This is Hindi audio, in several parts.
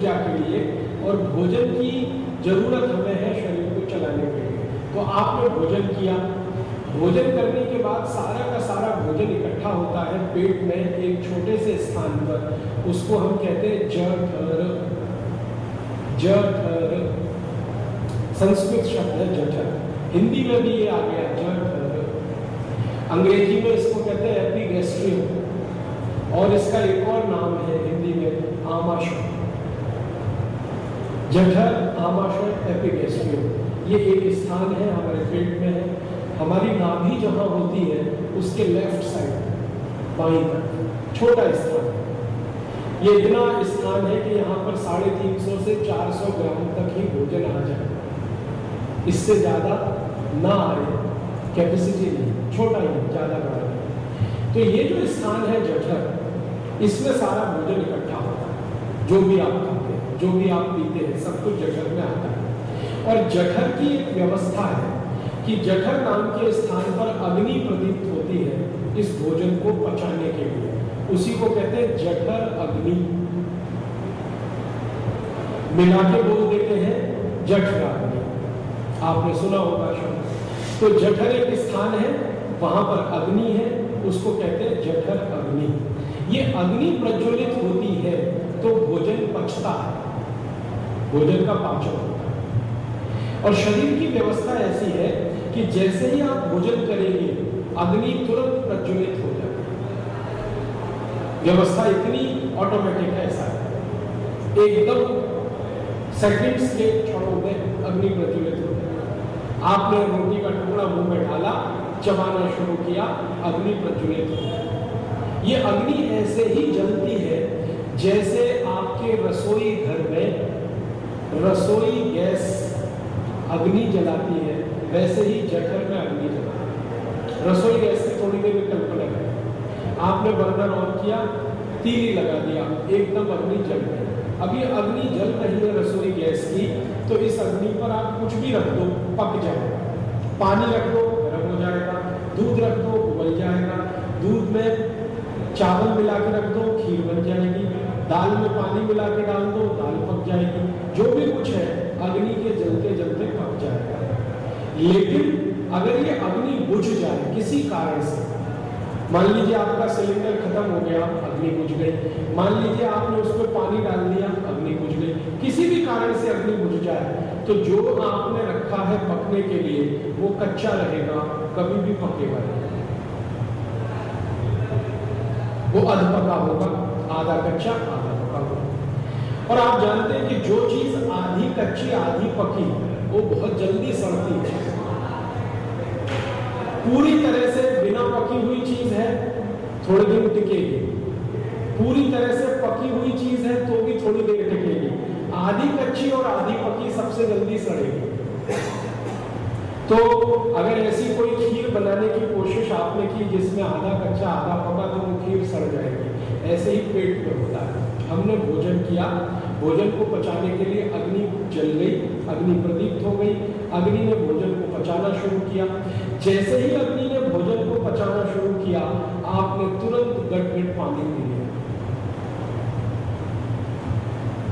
ऊर्जा के लिए, और भोजन की जरूरत हमें है शरीर को चलाने के लिए। तो आपने भोजन किया, भोजन करने के बाद सारा का सारा भोजन इकट्ठा होता है पेट में एक छोटे से स्थान पर, उसको हम कहते हैं जठर। जठर संस्कृत शब्द है जठर, हिंदी में भी ये आ गया जठर। अंग्रेजी में इसको कहते हैं एपिगैस्ट्रियम, और इसका एक और नाम है हिंदी में आमाशय। जठर, आमाशय, एपिगैस्ट्रियम, ये एक स्थान है हमारे पेट में है। हमारी नाभि जहां होती है उसके लेफ्ट साइड बाईं तरफ छोटा स्थान है। ये इतना स्थान है कि यहाँ पर 350 से 400 ग्राम तक ही भोजन आ जाए, इससे ज्यादा ना आए, कैपेसिटी नहीं, छोटा ही, ज्यादा बड़ा नहीं। तो ये जो स्थान है जठर, इसमें सारा भोजन इकट्ठा होता है, जो भी आप खाते हैं, जो भी आप पीते हैं, सब कुछ जठर में आता है। और जठर की एक व्यवस्था है कि जठर नाम के स्थान पर अग्नि प्रदीप्त होती है इस भोजन को पचाने के लिए, उसी को कहते हैं जठर अग्नि। मिला के बोल देते हैं जठराग्नि, आपने सुना होगा शब्द। तो जठर एक स्थान है, वहां पर अग्नि है, उसको कहते हैं जठर अग्नि। ये अग्नि प्रज्वलित होती है तो भोजन पचता है, भोजन का पाचन होता है। और शरीर की व्यवस्था ऐसी है कि जैसे ही आप भोजन करेंगे अग्नि तुरंत प्रज्वलित हो जाती है। व्यवस्था इतनी ऑटोमेटिक है, ऐसा है, एकदम सेकंड्स के क्षणों में अग्नि प्रज्वलित हो जाती है। आपने रोटी का टुकड़ा मुंह में डाला, चबाना शुरू किया, अग्नि प्रज्वलित हो जाती है। ये अग्नि ऐसे ही जलती है जैसे आपके रसोई घर में रसोई गैस अग्नि जलाती है, वैसे ही जठर में अग्नि जलाती है। रसोई गैस की थोड़ी देर में कल्पना करें, आपने बर्नर ऑन किया, तीली लगा दिया, एकदम अग्नि जल गई। अब ये अग्नि जल रही है रसोई गैस की, तो इस अग्नि पर आप कुछ भी रख दो, पक जाएगा। पानी रख दो, गर्म हो जाएगा। दूध रख दो, उबल जाएगा। दूध में चावल मिला के रख दो, खीर बन जाएगी। दाल में पानी मिला के डाल दो, दाल पक जाएगी। जो भी कुछ है अग्नि के जलते जलते पक जाएगा। लेकिन अगर ये अग्नि बुझ जाए किसी कारण से, मान लीजिए आपका सिलेंडर खत्म हो गया, अग्नि बुझ गई। मान लीजिए आपने उसमें पानी डाल दिया, अग्नि बुझ गई। किसी भी कारण से अग्नि बुझ जाए तो जो आपने रखा है पकने के लिए वो कच्चा रहेगा, कभी भी पकेगा नहीं, वो अधपका होगा, आधा कच्चा आधा पका होगा। और आप जानते हैं कि जो चीज आधी कच्ची आधी पकी वो बहुत जल्दी सड़ती है। पूरी तरह से बिना पकी हुई चीज है, थोड़ी दिन टिकेगी। पूरी तरह से पकी हुई चीज है तो भी थोड़ी देर टिकेगी। आधी कच्ची और आधी पकी सबसे जल्दी सड़ेगी। तो अगर ऐसी कोई खीर बनाने की कोशिश आपने की जिसमें आधा कच्चा आधा पका, तो वो खीर सड़ जाएगी। ऐसे ही पेट में होता है। हमने भोजन किया, भोजन को पचाने के लिए अग्नि जल गई, अग्नि प्रदीप्त हो गई, अग्नि ने भोजन को पचाना शुरू किया। जैसे ही अग्नि ने भोजन को पचाना शुरू किया, आपने तुरंत गट-गट पानी पी लिया।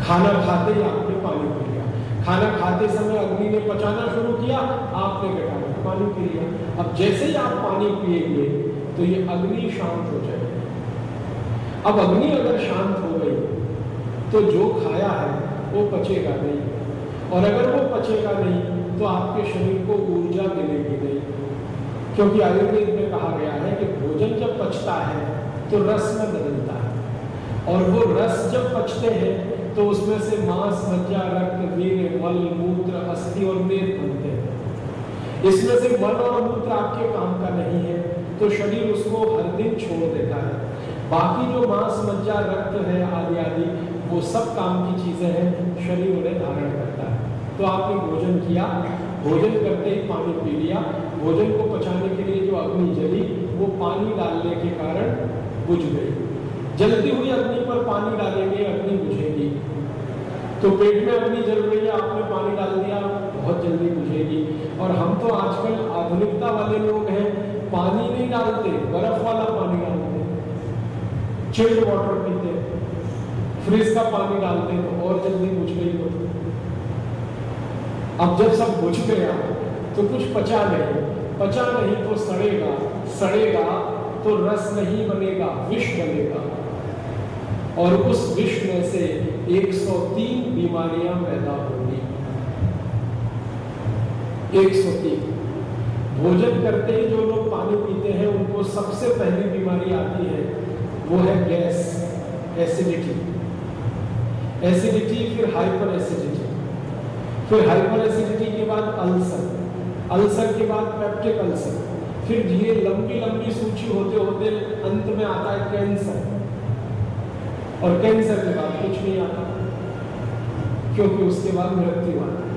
खाना खाते ही आपने पानी पी लिया। खाना खाते समय अग्नि ने पचाना शुरू किया, आपने गटागट पानी पी लिया। अब जैसे ही आप पानी पिएंगे तो ये अग्नि शांत हो जाएगी। अब अग्नि अगर शांत हो गई तो जो खाया है वो पचेगा नहीं, और अगर वो पचेगा नहीं तो आपके शरीर को ऊर्जा मिलेगी नहीं। क्योंकि आयुर्वेद में कहा गया है कि भोजन जब पचता है तो रस में बदलता है, और वो रस जब पचते हैं तो उसमें से मांस, मज्जा, रक्त, वीर्य, मल, मूत्र, अस्थि और मेद बनते हैं। इसमें से मल और मूत्र आपके काम का नहीं है तो शरीर उसको हर दिन छोड़ देता है। बाकी जो मांस, मज्जा, रक्त है आदि आदि, वो सब काम की चीजें हैं, शरीर उन्हें धारण करता है। तो आपने भोजन किया, भोजन करते ही पानी पी लिया। भोजन को पचाने के लिए जो अग्नि जली वो पानी डालने के कारण बुझ गई। जलती हुई अग्नि पर पानी डालेंगे, अग्नि बुझेगी। तो पेट में अग्नि जल रही है, आपने पानी डाल दिया, बहुत जल्दी बुझेगी। और हम तो आजकल आधुनिकता वाले लोग हैं, पानी नहीं डालते, बर्फ वाला पानी डालते, चिल्ड वाटर पीते, फ्रिज का पानी डालते हैं तो और जल्दी बुझ गई हो। अब जब सब बुझ गया तो कुछ पचा नहीं तो सड़ेगा तो रस नहीं बनेगा, विष बनेगा, और उस विष में से 103 बीमारियां पैदा होंगी। 103। भोजन करते ही जो लोग पानी पीते हैं उनको सबसे पहली बीमारी आती है, वो है गैस, एसिडिटी, फिर हाइपर एसिडिटी, फिर हाइपर एसिडिटी के बाद अल्सर के बाद पेप्टिक अल्सर, फिर ये लंबी सूची होते होते अंत में आता है कैंसर, और कैंसर के बाद कुछ नहीं आता, क्योंकि उसके बाद मृत्यु आता है।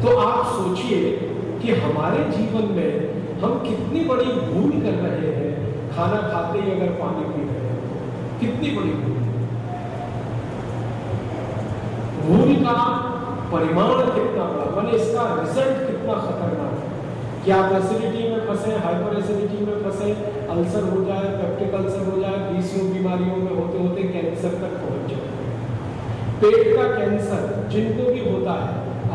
तो आप सोचिए कि हमारे जीवन में हम कितनी बड़ी भूल कर रहे हैं, खाना खाते ही अगर पानी पी रहे हैं, कितनी बड़ी भूल का परिमाण कितना बड़ा, माने इसका रिजल्ट कितना खतरनाक है कि आप एसिडिटी में फंसे, हाइपर एसिडिटी में फंसे, अल्सर हो जाए, पेप्टिक अल्सर हो जाए, पीसीओ बीमारियों में होते होते कैंसर तक पहुंच जाए। पेट का कैंसर जिनको भी होता है,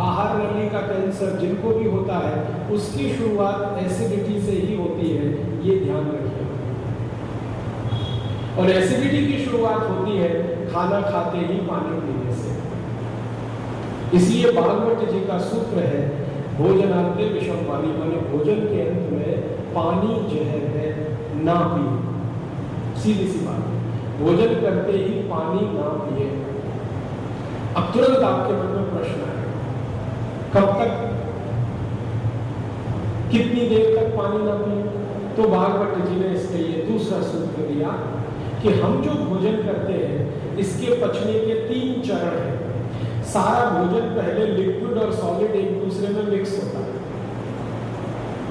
आहार नली का कैंसर जिनको भी होता है, उसकी शुरुआत एसिडिटी से ही होती है, ये ध्यान रखिए। और एसिडिटी की शुरुआत होती है खाना खाते ही पानी पीने से। इसलिए भागवत जी का सूत्र है, भोजनांते विषम पानी, माने भोजन के अंत में पानी जहर है, ना पिए। सीधी सी बात, भोजन करते ही पानी ना पिए। अब तुरंत आपके मन में प्रश्न आए, कब तक, कितनी देर तक पानी ना पिए? तो भागवत जी ने इसके लिए दूसरा सूत्र दिया कि हम जो भोजन करते हैं इसके पचने के 3 चरण हैं। सारा भोजन पहले लिक्विड और सॉलिड एक दूसरे में मिक्स होता है।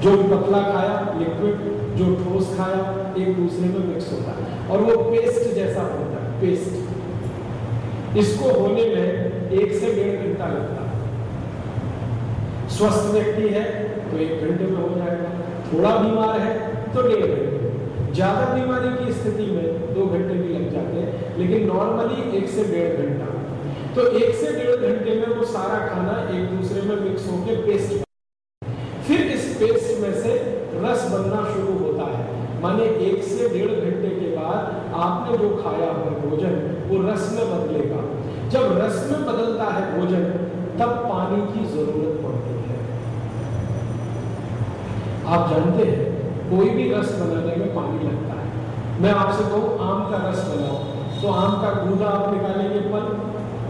जो पतला खाया लिक्विड, जो ठोस खाया एक दूसरे में मिक्स होता है, और वो पेस्ट जैसा होता है, पेस्ट। इसको होने में 1 से 1.5 घंटा लगता है। स्वस्थ व्यक्ति है तो 1 घंटे में हो जाएगा, थोड़ा बीमार है तो 1.5 घंटे, ज्यादा बीमारी की स्थिति में 2 घंटे भी लग जाते हैं, लेकिन नॉर्मली 1 से 1.5 घंटा। तो 1 से 1.5 घंटे में वो सारा खाना एक दूसरे में मिक्स होकर पेस्ट, फिर इस पेस्ट में से रस बनना शुरू होता है। माने 1 से 1.5 घंटे के बाद आपने जो खाया है भोजन वो रस में बदलेगा। जब रस में बदलता है भोजन, तब पानी की जरूरत पड़ती है। आप जानते हैं कोई भी रस बनाने में पानी लगता है। मैं आपसे कहूं आम का रस बनाओ, तो आम का गूदा आप निकालेंगे फल,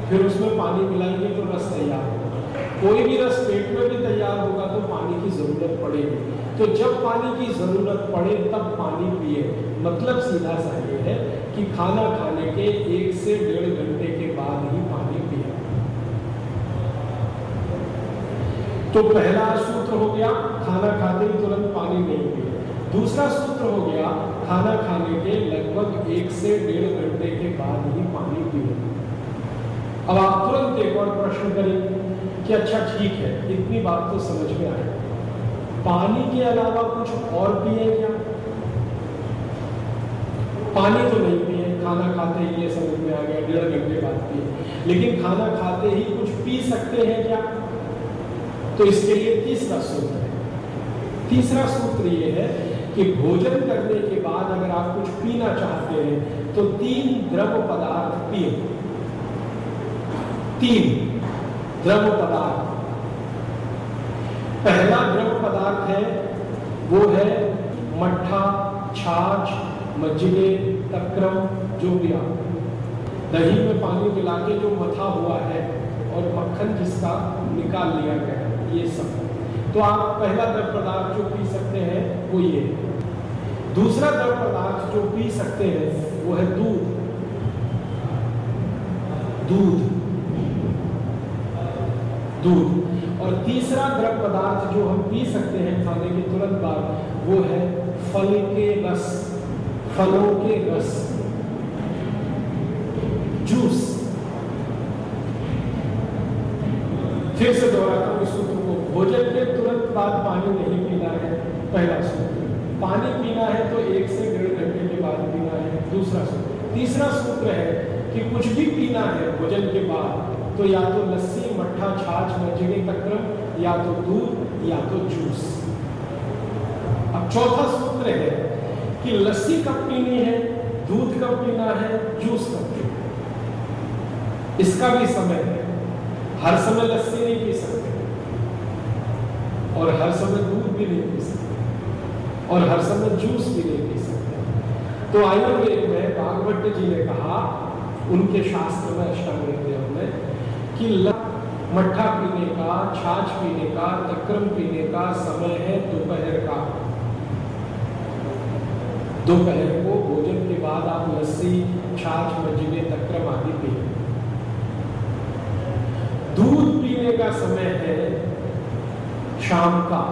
फिर उसमें पानी मिलाएंगे तो रस तैयार होगा। कोई भी रस पेट में भी तैयार होगा तो पानी की जरूरत पड़ेगी। तो जब पानी की जरूरत पड़े तब पानी पिए। मतलब सीधा सा ये है कि खाना खाने के 1 से 1.5 घंटे के बाद ही पानी पिए। तो पहला सूत्र हो गया, खाना खाते ही तुरंत पानी नहीं पिए। दूसरा सूत्र हो गया, खाना खाने के लगभग 1 से 1.5 घंटे के बाद ही पानी पिए। अब आप तुरंत एक और प्रश्न करेंगे कि अच्छा ठीक है, इतनी बात तो समझ में आई, पानी के अलावा कुछ और पिए क्या? पानी तो नहीं पिए, खाना खाते ही ये समझ में आ गया, 1.5 घंटे बाद पिए, लेकिन खाना खाते ही कुछ पी सकते हैं क्या? तो इसके लिए तीसरा सूत्र है। तीसरा सूत्र ये है कि भोजन करने के बाद अगर आप कुछ पीना चाहते हैं तो 3 द्रव पदार्थ पिए। 3 द्रव पदार्थ। पहला द्रव पदार्थ है वो है मट्ठा, छाछ, मज्जिगे, तक्रम, जो भी आप दही में पानी मिला के जो मथा हुआ है और मक्खन जिसका निकाल लिया गया है, ये सब। तो आप पहला द्रव पदार्थ जो पी सकते हैं वो ये। दूसरा द्रव पदार्थ जो पी सकते हैं वो है दूध। और तीसरा द्रव पदार्थ जो हम पी सकते हैं खाने के तुरंत बाद वो है फल के रस, फलों के रस, जूस। फिर से दोहराता हूं इस सूत्र को, भोजन के तुरंत बाद पानी नहीं पीना है, पहला सूत्र। पानी पीना है तो 1 से 1.5 घंटे के बाद पीना है, दूसरा सूत्र। तीसरा सूत्र है कि कुछ भी पीना है भोजन के बाद तो या तो लस्सी, मट्ठा, छाछ, मज्जिगे, तक्रम, या तो दूध या तो जूस। अब चौथा सूत्र है कि लस्सी कब पीनी है, दूध कब पीना है, जूस कब पीना है। इसका भी समय है। हर समय लस्सी नहीं पी सकते और हर समय दूध भी नहीं पी सकते और हर समय जूस भी नहीं पी सकते। तो आयुर्वेद में भागवत जी ने कहा, उनके शास्त्र में अष्टांग हृदय में, कि मट्ठा पीने का, छाछ पीने का, तक्रम पीने का समय है दोपहर का। दोपहर को भोजन के बाद आप लस्सी, छाछ, मज्जिगे, तक्रम आदि पिए। दूध पीने का समय है शाम का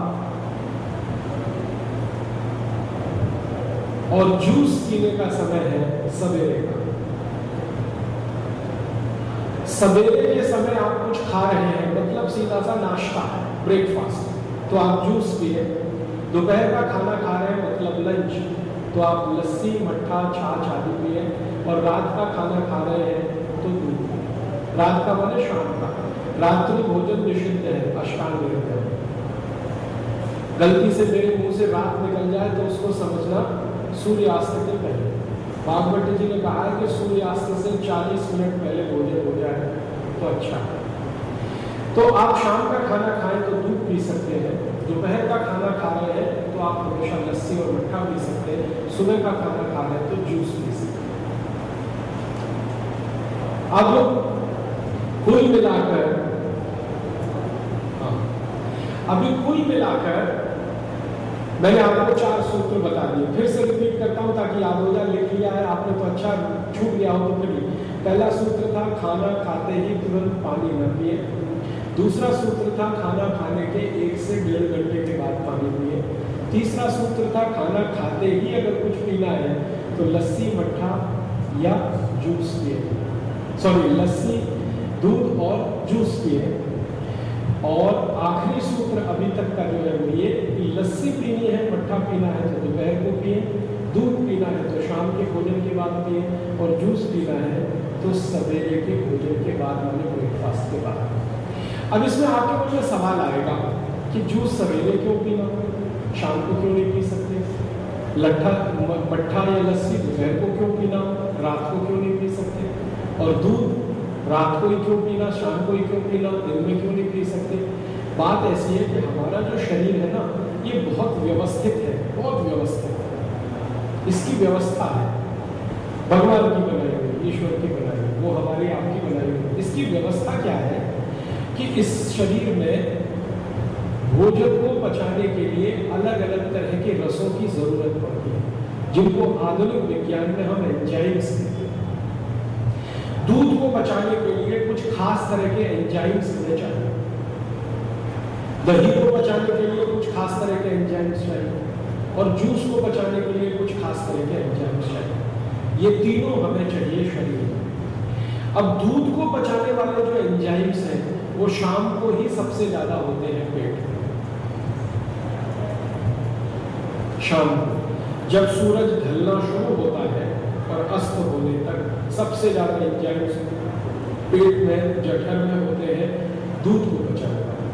और जूस पीने का समय है सवेरे का। सवेरे के समय आप कुछ खा रहे हैं, मतलब सीधा सा नाश्ता है, ब्रेकफास्ट, तो आप जूस पिए। दोपहर का खाना खा रहे हैं मतलब लंच, तो आप लस्सी, मट्ठा, छाछ आदि पिए। और रात का खाना खा रहे हैं तो दूध। रात का माने शाम का। रात्रि भोजन निषिद्ध है, अष्टांग हृदय है। गलती से मेरे मुंह से रात निकल जाए तो उसको समझना सूर्यास्त के पहले। भागवत जी ने कहा है कि सूर्यास्त से 40 मिनट पहले भोजन हो जाए तो अच्छा है। तो आप शाम का खाना खाएं तो दूध पी सकते हैं। दोपहर का खाना खा रहे हैं तो आप हमेशा लस्सी और मट्ठा पी सकते हैं। सुबह का खाना खा रहे हैं तो जूस पी सकते हैं। अब कुल मिलाकर, अभी कुल मिलाकर मैंने आपको 4 सूत्र बता दिए। फिर से रिपीट करता हूं ताकि याद हो जाए। लिख लिया है आपने तो अच्छा, छूट गया हो तो फिर पहला सूत्र था खाना खाते ही तुरंत पानी न पिए। दूसरा सूत्र था खाना खाने के 1 से 1.5 घंटे के बाद पानी पिए। तीसरा सूत्र था खाना खाते ही अगर कुछ पीना है तो लस्सी, मट्ठा या जूस पिए, लस्सी, दूध और जूस पिए। और आखिरी सूत्र अभी तक का जो है वो ये कि लस्सी पीनी है, मट्ठा पीना है तो दोपहर को पिए, दूध पीना है तो शाम के भोजन के बाद पिए, और जूस पीना है तो सवेरे के भोजन के बाद, माने ब्रेकफास्ट के बाद। अब इसमें आपके मुझे सवाल आएगा कि जूस सवेरे क्यों पीना, शाम को क्यों नहीं पी सकते? मट्ठा या लस्सी दोपहर को क्यों पीना, रात को क्यों नहीं पी सकते? और दूध रात को ही क्यों पीना, शाम को ही क्यों पीना, दिन में क्यों नहीं पी सकते? बात ऐसी है कि हमारा जो शरीर है ना, ये बहुत व्यवस्थित है, बहुत व्यवस्थित है। इसकी व्यवस्था है, भगवान की बनाई हुई, ईश्वर की बनाई हुई, वो हमारी आपकी बनाई हुई। इसकी व्यवस्था क्या है कि इस शरीर में भोजन को पचाने के लिए अलग अलग तरह के रसों की जरूरत पड़ती है, जिनको आधुनिक विज्ञान में हम एंजाइम्स कहते हैं। दूध को पचाने के लिए कुछ खास तरह के एंजाइम्स हमें चाहिए, दही को पचाने के लिए कुछ खास तरह के एंजाइम्स चाहिए, और जूस को पचाने के लिए कुछ खास तरह के एंजाइम्स चाहिए। ये तीनों हमें चाहिए शरीर में। अब दूध को पचाने वाले जो एंजाइम्स हैं वो शाम को ही सबसे ज्यादा होते हैं पेट में। शाम को जब सूरज ढलना शुरू होता है और अस्त होने तक सबसे ज्यादा एंजाइम्स पेट में, जठर में होते हैं दूध को पचाने वाले।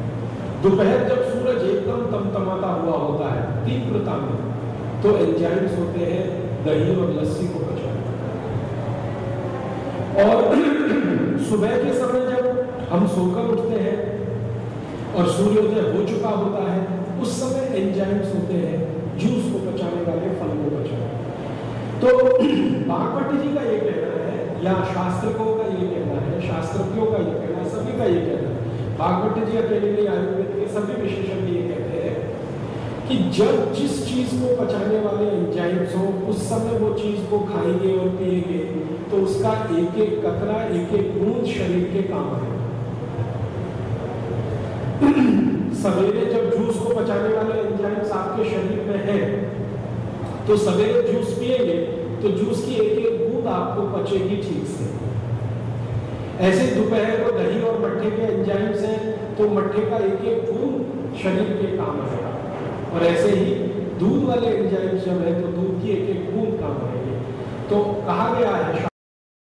दोपहर जब सूरज एकदम तमतमाता हुआ होता है तीव्रता में, तो एंजाइम्स होते हैं दही और लस्सी को पचाने वाले। और सुबह के समय जब हम सोकर उठते हैं और सूर्योदय हो चुका होता है, उस समय एंजाइम्स होते हैं जूस को पचाने वाले, फल को पचाने वाले। तो भागवत जी का ये कहना है, या शास्त्रकों का ये कहना है, शास्त्रज्ञों का ये कहना है, सभी का ये कहना है, भागवत जी अकेले नहीं, आयुर्वेद के सभी विशेषज्ञ ये कहते हैं कि जब जिस चीज को पचाने वाले एंजाइम्स हो, उस समय वो चीज को खाएंगे और पिएंगे तो उसका एक एक कतरा, एक एक बूंद शरीर के काम आएगा। सवेरे जब जूस को पचाने वाले एंजाइम्स आपके शरीर में है तो सवेरे जूस पिएंगे तो जूस की एक एक बूंद आपको पचेगी ठीक से। ऐसे दोपहर को दही और मट्ठे के एंजाइम्स हैं तो मट्ठे का एक एक बूंद शरीर के काम आएगा, और ऐसे ही दूध वाले एंजाइम्स जब है तो दूध की एक एक बूंद काम आएगी। तो कहा गया है